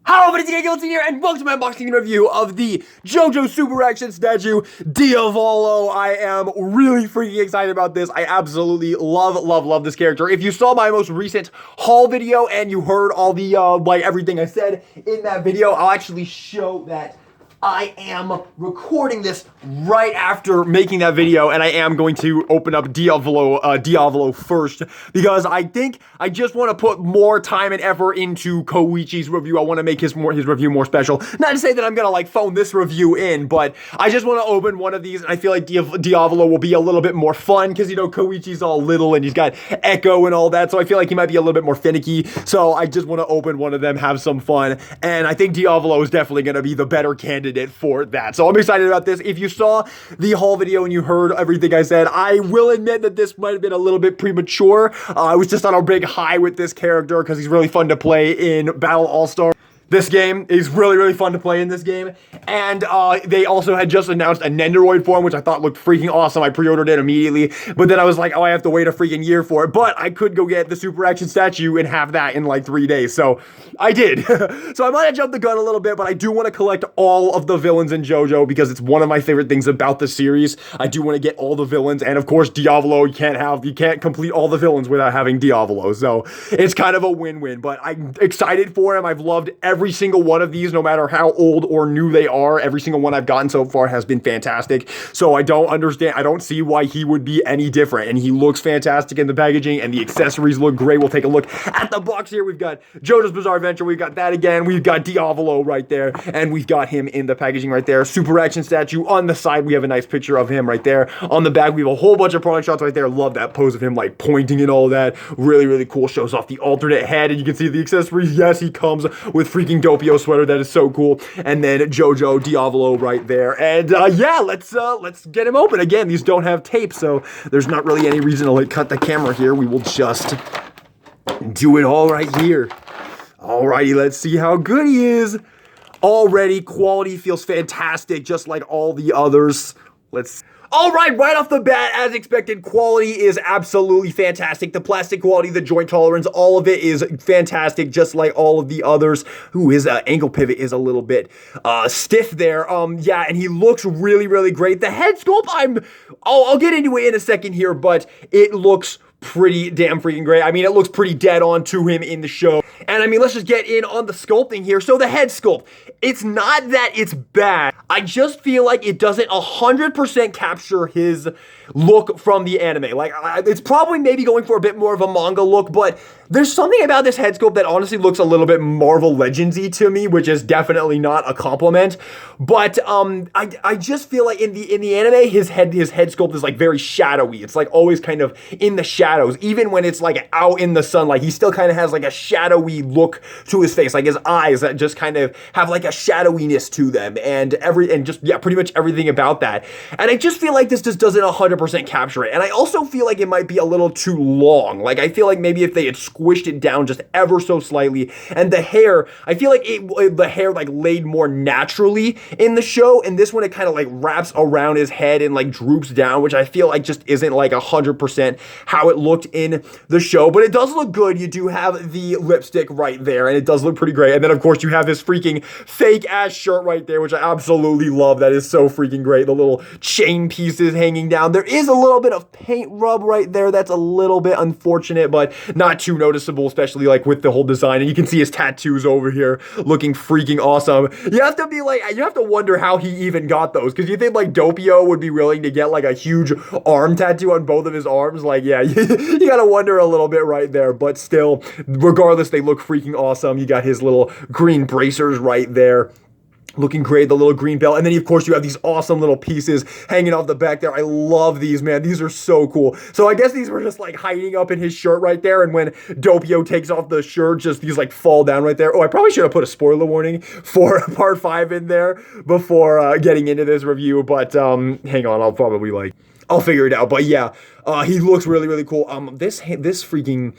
Hello, everybody, it's Guilty here, and welcome to my unboxing and review of the JoJo Super Action statue, Diavolo. I am really freaking excited about this. I absolutely love this character. If you saw my most recent haul video and you heard all the, everything I said in that video, I'll actually show that I am recording this right after making that video, and I am going to open up Diavolo first, because I think I just want to put more time and effort into Koichi's review. I want to make his review more special. Not to say that I'm gonna phone this review in, but I just want to open one of these, and I feel like Diavolo will be a little bit more fun, because Koichi's all little and he's got Echo and all that, so I feel like he might be a little bit more finicky. So I just want to open one of them, have some fun, and I think Diavolo is definitely going to be the better candidate for that. So I'm excited about this. If you saw the haul video and you heard everything I said, I will admit that this might have been a little bit premature. I was just on a big high with this character because he's really fun to play in Battle All-Star. This game is really fun to play in this game, and they also had just announced a Nendoroid form, which I thought looked freaking awesome. I pre-ordered it immediately, but then I was like, oh, I have to wait a freaking year for it, but I could go get the Super Action statue and have that in like 3 days, so I did. So I might have jumped the gun a little bit, but I do want to collect all of the villains in JoJo because it's one of my favorite things about the series. I do want to get all the villains, and of course, Diavolo, you can't complete all the villains without having Diavolo, so it's kind of a win-win, but I'm excited for him. I've loved every single one of these, no matter how old or new they are. Every single one I've gotten so far has been fantastic. So I don't see why he would be any different. And he looks fantastic in the packaging, and the accessories look great. We'll take a look at the box here. We've got JoJo's Bizarre Adventure. We've got that again. We've got Diavolo right there, and we've got him in the packaging right there. Super Action statue on the side. We have a nice picture of him right there. On the back, we have a whole bunch of product shots right there. Love that pose of him like pointing and all that. Really cool. Shows off the alternate head, and you can see the accessories. Yes, he comes with freaking Doppio sweater. That is so cool. And then JoJo Diavolo right there. And yeah, let's get him open. Again, these don't have tape, so there's not really any reason to cut the camera here. We will just do it all right here. Alrighty, let's see how good he is. Already, quality feels fantastic, just like all the others. Alright, right off the bat, as expected, quality is absolutely fantastic. The plastic quality, the joint tolerance, all of it is fantastic, just like all of the others. Ooh, his ankle pivot is a little bit stiff there. Yeah, and he looks really great. The head sculpt, I'll get into it in a second here, but it looks pretty damn freaking great. I mean, it looks pretty dead on to him in the show. And I mean, let's just get in on the sculpting here. So the head sculpt, it's not that it's bad. I just feel like it doesn't 100% capture his look from the anime. Like, it's probably maybe going for a bit more of a manga look, but there's something about this head sculpt that honestly looks a little bit Marvel Legends-y to me, which is definitely not a compliment. But I just feel like in the anime, his head sculpt is like very shadowy. It's like always kind of in the shadows. Even when it's like out in the sunlight, he still kind of has like a shadowy look to his face, like his eyes that just kind of have like a shadowiness to them, and pretty much everything about that. And I just feel like this just doesn't 100% capture it. And I also feel like it might be a little too long. Like, I feel like maybe if they had squished it down just ever so slightly, and the hair, I feel like the hair like laid more naturally in the show, and this one it kind of like wraps around his head and like droops down, which I feel like just isn't like 100% how it looked in the show. But it does look good. You do have the lipstick right there, and it does look pretty great. And then of course you have this freaking fake ass shirt right there, which I absolutely love. That is so freaking great. The little chain pieces hanging down. There is a little bit of paint rub right there. That's a little bit unfortunate, but not too noticeable, especially like with the whole design. And you can see his tattoos over here looking freaking awesome. You have to wonder how he even got those, because you think like Doppio would be willing to get like a huge arm tattoo on both of his arms. Like, yeah, you gotta wonder a little bit right there, but still, regardless, they look freaking awesome. You got his little green bracers right there. Looking great, the little green belt. And then, of course, you have these awesome little pieces hanging off the back there. I love these, man. These are so cool. So I guess these were just, like, hiding up in his shirt right there. And when Doppio takes off the shirt, just these, like, fall down right there. Oh, I probably should have put a spoiler warning for part 5 in there before getting into this review. But hang on, I'll figure it out. But, yeah, he looks really cool. This freaking...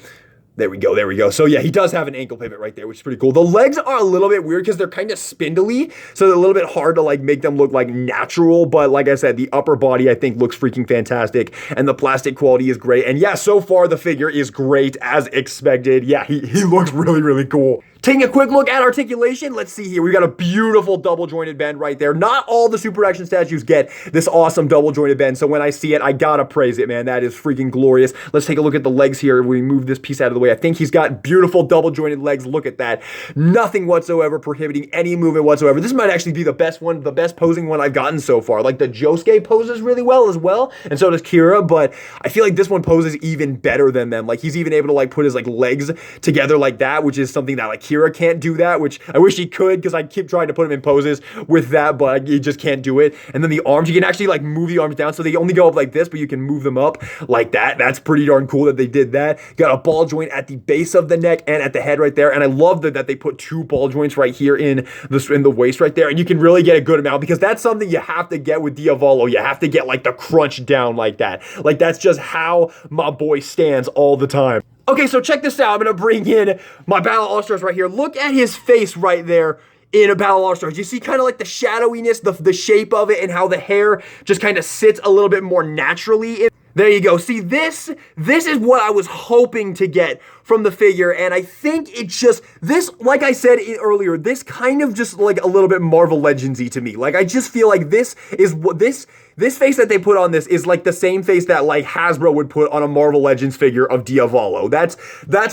There we go. So yeah, he does have an ankle pivot right there, which is pretty cool. The legs are a little bit weird because they're kind of spindly, so they're a little bit hard to like make them look like natural. But like I said, the upper body I think looks freaking fantastic, and the plastic quality is great. And yeah, so far the figure is great as expected. Yeah, he looks really cool. Taking a quick look at articulation, let's see here. We got a beautiful double jointed bend right there. Not all the super action statues get this awesome double jointed bend, so when I see it, I gotta praise it, man. That is freaking glorious. Let's take a look at the legs here. We move this piece out of the way. I think he's got beautiful double jointed legs. Look at that. Nothing whatsoever prohibiting any movement whatsoever. This might actually be the best one, the best posing one I've gotten so far. Like the Josuke poses really well as well, and so does Kira, but I feel like this one poses even better than them. Like he's even able to like put his like legs together like that, which is something that like Kira can't do that, which I wish he could because I keep trying to put him in poses with that, but he just can't do it. And then the arms, you can actually like move the arms down so they only go up like this, but you can move them up like that. That's pretty darn cool that they did that. Got a ball joint at the base of the neck and at the head right there, and I love that they put two ball joints right here in the waist right there, and you can really get a good amount because that's something you have to get with Diavolo. You have to get like the crunch down like that. Like that's just how my boy stands all the time. Okay, so check this out. I'm gonna bring in my Battle All-Stars right here. Look at his face right there in a Battle All-Stars. You see kind of like the shadowiness, the shape of it, and how the hair just kind of sits a little bit more naturally. There you go. See, this is what I was hoping to get from the figure, and I think it just, this, like I said earlier, this kind of just like a little bit Marvel Legends-y to me. Like, I just feel like this is what this face that they put on this is like the same face that like Hasbro would put on a Marvel Legends figure of Diavolo. That's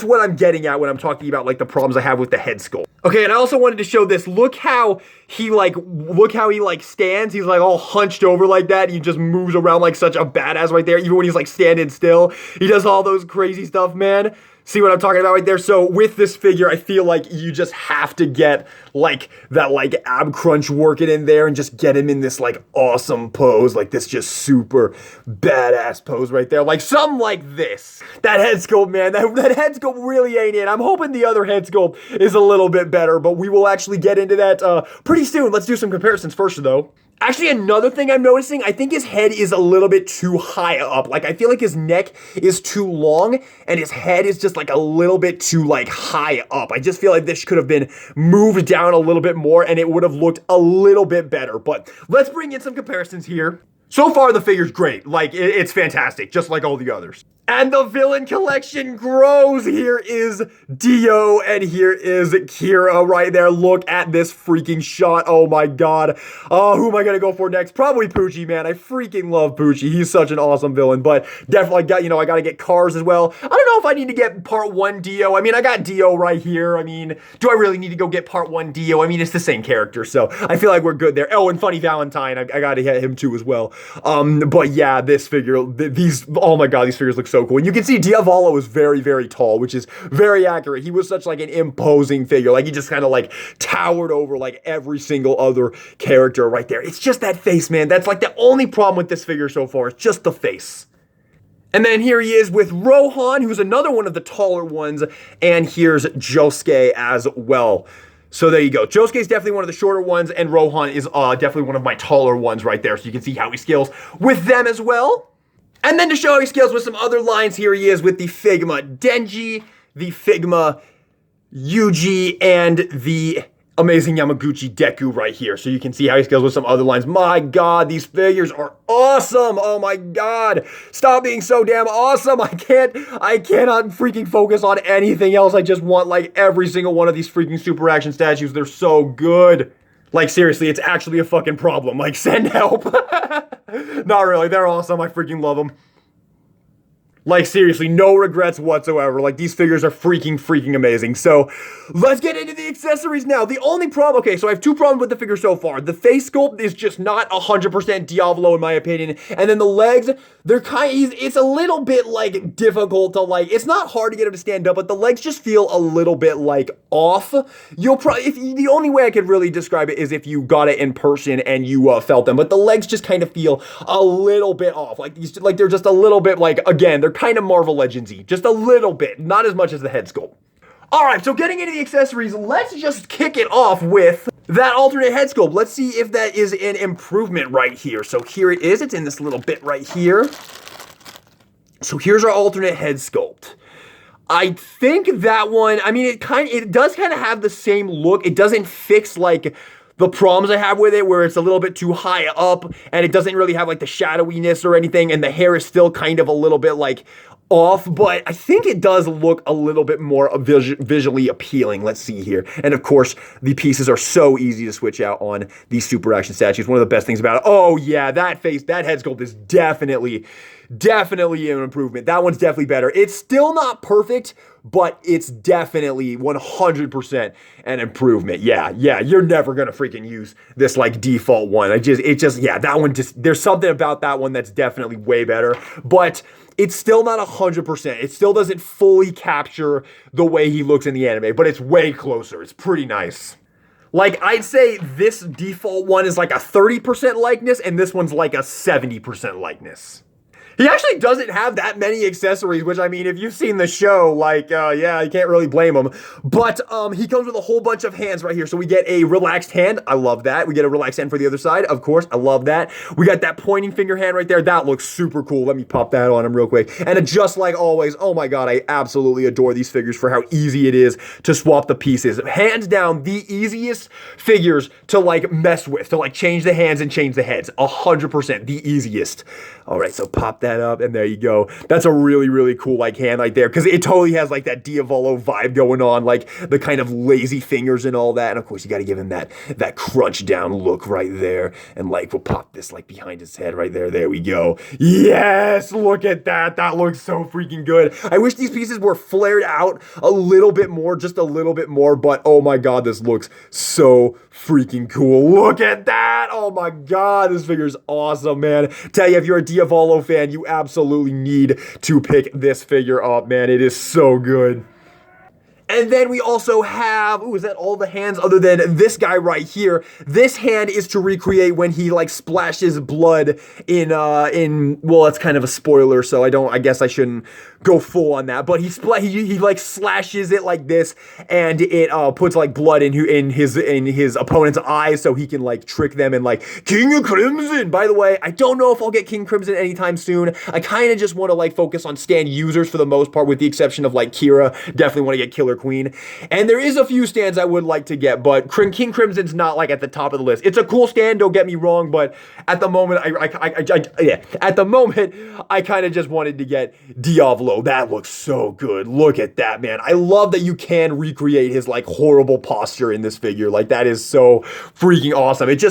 what I'm getting at when I'm talking about like the problems I have with the head sculpt. Okay, and I also wanted to show this. Look how he stands. He's like all hunched over like that. He just moves around like such a badass right there. Even when he's like standing still, he does all those crazy stuff, man. See what I'm talking about right there? So with this figure, I feel like you just have to get like that like ab crunch working in there and just get him in this like awesome pose, like this just super badass pose right there. Like something like this. That head sculpt, man, that head sculpt really ain't it. I'm hoping the other head sculpt is a little bit better, but we will actually get into that pretty soon. Let's do some comparisons first though. Actually, another thing I'm noticing, I think his head is a little bit too high up. Like, I feel like his neck is too long and his head is just like a little bit too like high up. I just feel like this could have been moved down a little bit more and it would have looked a little bit better. But let's bring in some comparisons here. So far, the figure's great. Like, it's fantastic, just like all the others. And the villain collection grows. Here is Dio and here is Kira right there. Look at this freaking shot. Oh my god. Oh, who am I gonna go for next? Probably Poochie, man. I freaking love Poochie. He's such an awesome villain, but definitely I gotta get Cars as well. I don't know if I need to get part 1 Dio. I mean, I got Dio right here. I mean, do I really need to go get part 1 Dio? I mean, it's the same character, so I feel like we're good there. Oh, and Funny Valentine. I gotta get him too as well. But yeah, this figure, oh my god, these figures look so cool. And you can see Diavolo is very, very tall, which is very accurate. He was such like an imposing figure. Like he just kind of like towered over like every single other character right there. It's just that face, man. That's like the only problem with this figure so far. It's just the face. And then here he is with Rohan, who's another one of the taller ones. And here's Josuke as well. So there you go. Josuke is definitely one of the shorter ones, and Rohan is definitely one of my taller ones right there. So you can see how he scales with them as well. And then to show how he scales with some other lines, here he is with the Figma Denji, the Figma Yuji, and the amazing Yamaguchi Deku right here. So you can see how he scales with some other lines. My god, these figures are awesome. Oh my god. Stop being so damn awesome. I cannot freaking focus on anything else. I just want like every single one of these freaking super action statues. They're so good. Like, seriously, it's actually a fucking problem. Like, send help. Not really. They're awesome. I freaking love them. Like, seriously, no regrets whatsoever. Like, these figures are freaking amazing. So, let's get into the accessories now. The only problem, okay, so I have two problems with the figure so far. The face sculpt is just not 100% Diavolo in my opinion. And then the legs, they're it's a little bit, like, difficult to, like, it's not hard to get him to stand up, but the legs just feel a little bit, like, off. You'll probably, the only way I could really describe it is if you got it in person and you felt them. But the legs just kind of feel a little bit off. Like, they're just a little bit, like, again, they're kind of Marvel Legends-y, just a little bit, not as much as the head sculpt. All right, so getting into the accessories, let's just kick it off with that alternate head sculpt. Let's see if that is an improvement right here. So here it is. It's in this little bit right here. So here's our alternate head sculpt. I think that one, I mean, it does kind of have the same look. It doesn't fix like the problems I have with it where it's a little bit too high up and it doesn't really have like the shadowiness or anything, and the hair is still kind of a little bit like off, but I think it does look a little bit more visually appealing. Let's see here. And of course, the pieces are so easy to switch out on these super action statues. One of the best things about it. Oh yeah, that head sculpt is definitely an improvement. That one's definitely better. It's still not perfect, but it's definitely 100% an improvement. Yeah, you're never gonna freaking use this like default one. Yeah, that one there's something about that one that's definitely way better, but it's still not 100%. It still doesn't fully capture the way he looks in the anime, but it's way closer. It's pretty nice. Like, I'd say this default one is like a 30% likeness, and this one's like a 70% likeness. He actually doesn't have that many accessories, which, I mean, if you've seen the show, like, yeah, you can't really blame him. But he comes with a whole bunch of hands right here. So we get a relaxed hand. I love that. We get a relaxed hand for the other side. Of course, I love that. We got that pointing finger hand right there. That looks super cool. Let me pop that on him real quick. And just like always, oh my god, I absolutely adore these figures for how easy it is to swap the pieces. Hands down, the easiest figures to, like, mess with, to, like, change the hands and change the heads. 100%, the easiest. All right, so pop that up, and there you go. That's a really, really cool, like, hand right there, because it totally has, like, that Diavolo vibe going on, like, the kind of lazy fingers and all that, and of course, you gotta give him that crunch down look right there, and, like, we'll pop this, like, behind his head right there. There we go. Yes, look at that. That looks so freaking good. I wish these pieces were flared out a little bit more, just a little bit more, but oh my god, this looks so freaking cool. Look at that. Oh my god, this figure's awesome, man. Tell you, if you're a Diavolo fan, you absolutely need to pick this figure up, man. It is so good. And then we also have, ooh, is that all the hands other than this guy right here? This hand is to recreate when he, like, splashes blood in, well, that's kind of a spoiler, so I guess I shouldn't go full on that, but he like slashes it like this, and it puts, like, blood in his opponent's eyes, so he can, like, trick them, and, like, King of Crimson. By the way, I don't know if I'll get King Crimson anytime soon. I kind of just want to, like, focus on stand users for the most part, with the exception of, like, Kira. Definitely want to get Killer Queen. And there is a few stands I would like to get, but King Crimson's not, like, at the top of the list. It's a cool stand, don't get me wrong, but at the moment, I kind of just wanted to get Diavolo. That looks so good. Look at that, man. I love that you can recreate his, like, horrible posture in this figure. Like, that is so freaking awesome. It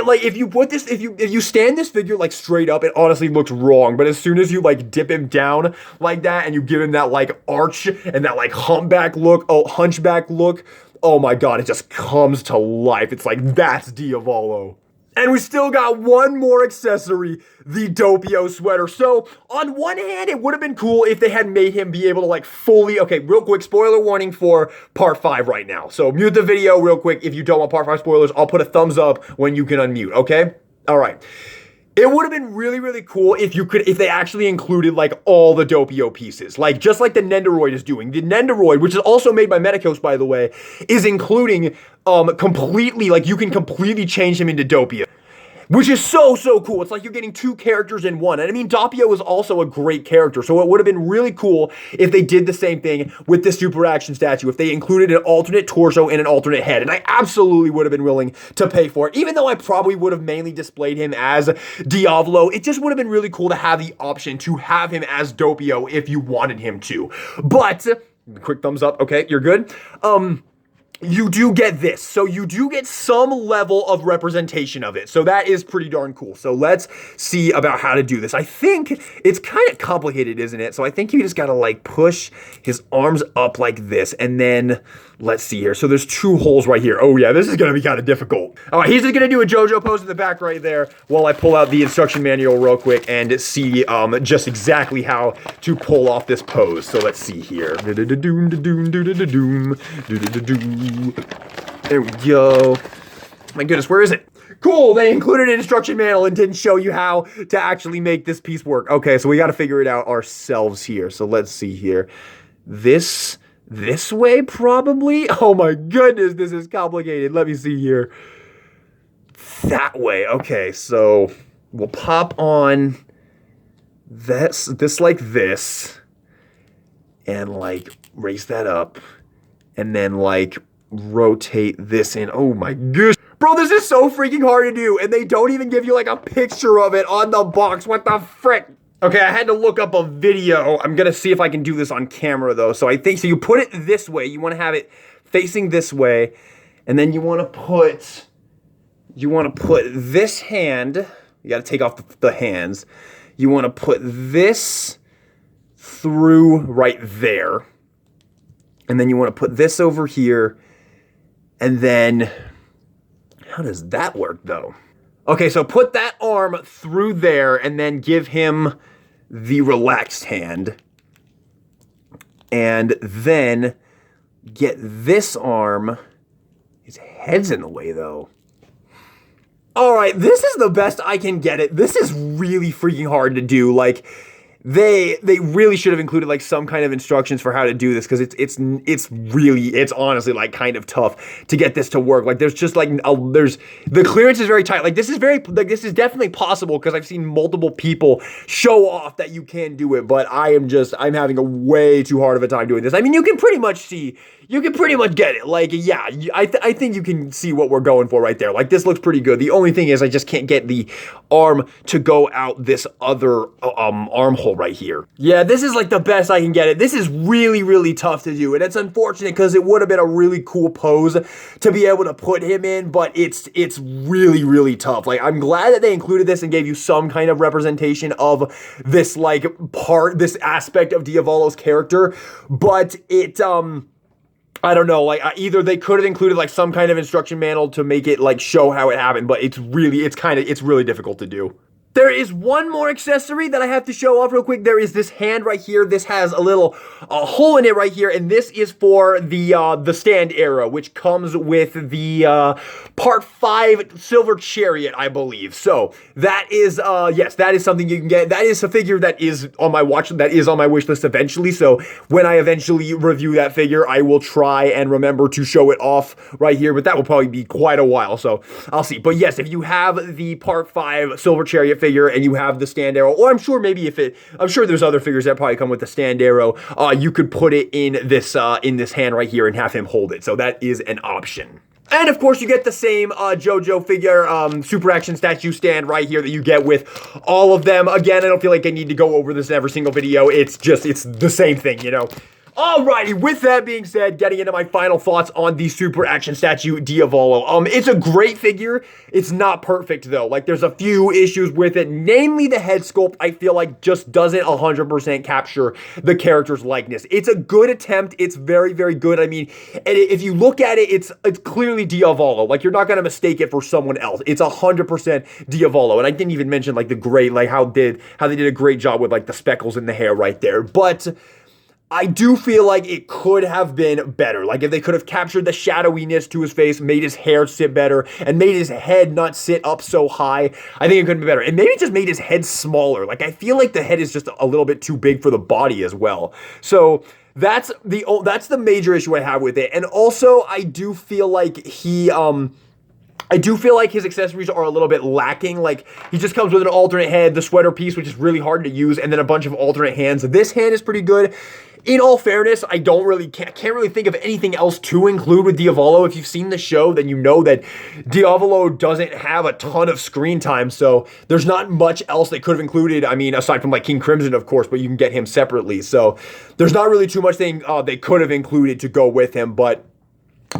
like, if you stand this figure, like, straight up, it honestly looks wrong, but as soon as you, like, dip him down like that, and you give him that, like, arch and that, like, hunchback look, oh my god, it just comes to life. It's like, that's Diavolo. And we still got one more accessory, the Doppio sweater. So, on one hand, it would have been cool if they had made him be able to, like, fully... Okay, real quick, spoiler warning for Part 5 right now. So, mute the video real quick if you don't want Part 5 spoilers. I'll put a thumbs up when you can unmute, okay? All right. It would have been really, really cool if they actually included, like, all the Doppio pieces. Like, just like the Nendoroid is doing. The Nendoroid, which is also made by Medicos, by the way, is including, completely, like, you can completely change him into Doppio. Which is so, so cool. It's like you're getting two characters in one. And I mean, Doppio is also a great character, so it would have been really cool if they did the same thing with the super action statue, if they included an alternate torso and an alternate head. And I absolutely would have been willing to pay for it. Even though I probably would have mainly displayed him as Diavolo, it just would have been really cool to have the option to have him as Doppio if you wanted him to. But, quick thumbs up, okay, you're good. You do get this. So you do get some level of representation of it. So that is pretty darn cool. So let's see about how to do this. I think it's kind of complicated, isn't it? So I think you just gotta, like, push his arms up like this, and then let's see here. So there's two holes right here. Oh yeah, this is gonna be kind of difficult. All right, he's just gonna do a JoJo pose in the back right there while I pull out the instruction manual real quick and see just exactly how to pull off this pose. So let's see here. There we go. My goodness, where is it? Cool, they included an instruction manual and didn't show you how to actually make this piece work. Okay, so we got to figure it out ourselves here. So let's see here. This way, probably? Oh my goodness, this is complicated. Let me see here. That way. Okay, so we'll pop on this like this, and, like, raise that up, and then, like, rotate this in. Oh my gosh. Bro, this is so freaking hard to do, and they don't even give you, like, a picture of it on the box. What the frick? Okay, I had to look up a video. I'm gonna see if I can do this on camera though. So I think, so you put it this way. You wanna have it facing this way. And then you wanna put this hand, you gotta take off the hands. You wanna put this through right there. And then you wanna put this over here. And then, how does that work though? Okay, so put that arm through there and then give him the relaxed hand. And then get this arm. His head's in the way though. All right, this is the best I can get it. This is really freaking hard to do. Like, they really should have included like some kind of instructions for how to do this, because it's honestly like kind of tough to get this to work. Like there's just like the clearance is very tight. Like this is definitely possible, because I've seen multiple people show off that you can do it, but I'm having a way too hard of a time doing this. I mean, you can pretty much get it. Like, yeah, I think you can see what we're going for right there. Like, this looks pretty good. The only thing is I just can't get the arm to go out this other armhole right here. Yeah, this is like the best I can get it. This is really, really tough to do, and it's unfortunate because it would have been a really cool pose to be able to put him in, but it's really, really tough. Like, I'm glad that they included this and gave you some kind of representation of this, like, this aspect of Diavolo's character, but it, I don't know, like, either they could have included like some kind of instruction manual to make it like show how it happened, but it's really difficult to do. There is one more accessory that I have to show off real quick. There is this hand right here. This has a little hole in it right here, and this is for the stand arrow, which comes with the Part 5 Silver Chariot, I believe. So that is, yes, that is something you can get. That is a figure that is on my wish list eventually. So when I eventually review that figure, I will try and remember to show it off right here, but that will probably be quite a while, so I'll see. But yes, if you have the Part 5 Silver Chariot figure and you have the stand arrow, or I'm sure there's other figures that probably come with the stand arrow, you could put it in this hand right here and have him hold it. So that is an option. And of course, you get the same JoJo figure super action statue stand right here that you get with all of them. Again, I don't feel like I need to go over this in every single video. It's the same thing, you know. Alrighty, with that being said, getting into my final thoughts on the super action statue Diavolo. It's a great figure. It's not perfect though. Like, there's a few issues with it, namely the head sculpt. I feel like just doesn't 100% capture the character's likeness. It's a good attempt. It's very, very good. I mean, and if you look at it, it's clearly Diavolo. Like, you're not gonna mistake it for someone else. It's 100% Diavolo. And I didn't even mention like how they did a great job with like the speckles in the hair right there. But I do feel like it could have been better. Like, if they could have captured the shadowiness to his face, made his hair sit better, and made his head not sit up so high, I think it could be better. And maybe just made his head smaller. Like, I feel like the head is just a little bit too big for the body as well. So that's the major issue I have with it. And also, I do feel like his accessories are a little bit lacking. Like, he just comes with an alternate head, the sweater piece, which is really hard to use, and then a bunch of alternate hands. This hand is pretty good. In all fairness, I can't really think of anything else to include with Diavolo. If you've seen the show, then you know that Diavolo doesn't have a ton of screen time, so there's not much else they could have included. I mean, aside from like King Crimson, of course, but you can get him separately. So there's not really too much thing they could have included to go with him, but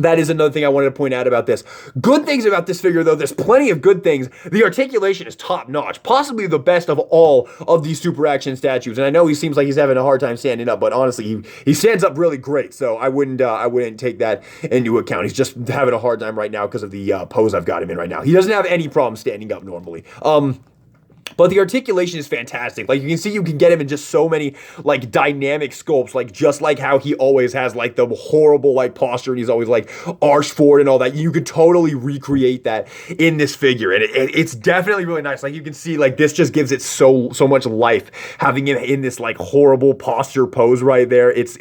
that is another thing I wanted to point out about this. Good things about this figure, though, there's plenty of good things. The articulation is top-notch, possibly the best of all of these super action statues. And I know he seems like he's having a hard time standing up, but honestly, he stands up really great. So I wouldn't take that into account. He's just having a hard time right now because of the pose I've got him in right now. He doesn't have any problem standing up normally. But the articulation is fantastic. Like, you can see you can get him in just so many, like, dynamic sculpts, like, just like how he always has, like, the horrible, like, posture, and he's always, like, arched forward and all that. You could totally recreate that in this figure, and it's definitely really nice. Like, you can see, like, this just gives it so much life, having him in this, like, horrible posture pose right there. It's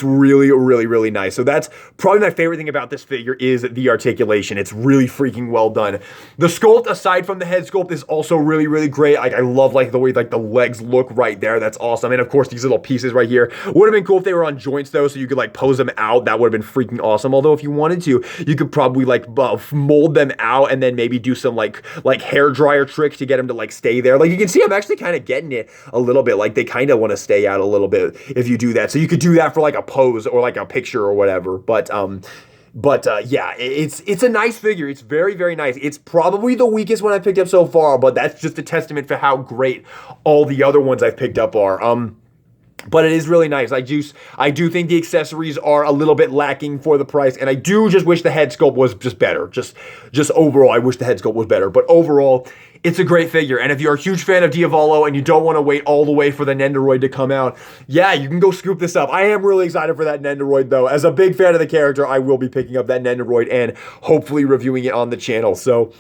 really, really, really nice. So that's probably my favorite thing about this figure is the articulation. It's really freaking well done. The sculpt, aside from the head sculpt, is also really, really great. Like, I love like the way like the legs look right there. That's awesome. And of course, these little pieces right here would have been cool if they were on joints though, so you could like pose them out. That would have been freaking awesome. Although if you wanted to, you could probably like mold them out and then maybe do some like hair dryer trick to get them to like stay there. Like you can see, I'm actually kind of getting it a little bit. Like they kind of want to stay out a little bit if you do that. So you could do that for like a pose or like a picture or whatever. But yeah, it's a nice figure. It's very, very nice. It's probably the weakest one I've picked up so far, but that's just a testament for how great all the other ones I've picked up are. But it is really nice. I do think the accessories are a little bit lacking for the price, and I do just wish the head sculpt was just better. Just overall, I wish the head sculpt was better. But overall, it's a great figure. And if you're a huge fan of Diavolo and you don't want to wait all the way for the Nendoroid to come out, yeah, you can go scoop this up. I am really excited for that Nendoroid, though. As a big fan of the character, I will be picking up that Nendoroid and hopefully reviewing it on the channel. So,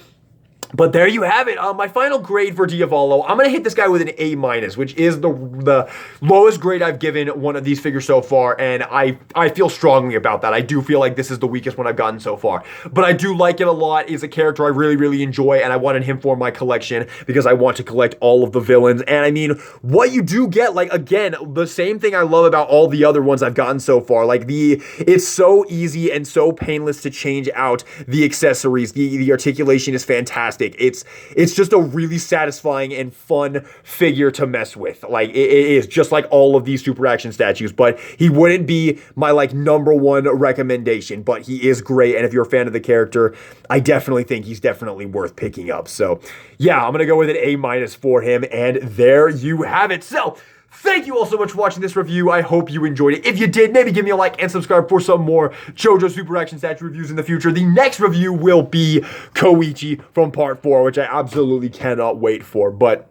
but there you have it. My final grade for Diavolo, I'm going to hit this guy with an A-, which is the lowest grade I've given one of these figures so far, and I feel strongly about that. I do feel like this is the weakest one I've gotten so far. But I do like it a lot. He's a character I really, really enjoy, and I wanted him for my collection because I want to collect all of the villains. And I mean, what you do get, like, again, the same thing I love about all the other ones I've gotten so far. Like, it's so easy and so painless to change out the accessories. The articulation is fantastic. It's just a really satisfying and fun figure to mess with. Like, it is just like all of these super action statues, but he wouldn't be my like #1 recommendation, but he is great. And if you're a fan of the character, I definitely think he's definitely worth picking up. So yeah, I'm gonna go with an A- for him, and there you have it. So thank you all so much for watching this review. I hope you enjoyed it. If you did, maybe give me a like and subscribe for some more JoJo Super Action Statue reviews in the future. The next review will be Koichi from Part 4, which I absolutely cannot wait for. But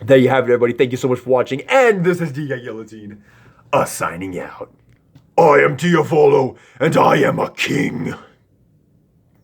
there you have it, everybody. Thank you so much for watching. And this is DK Guillotine, signing out. I am Diavolo, and I am a king.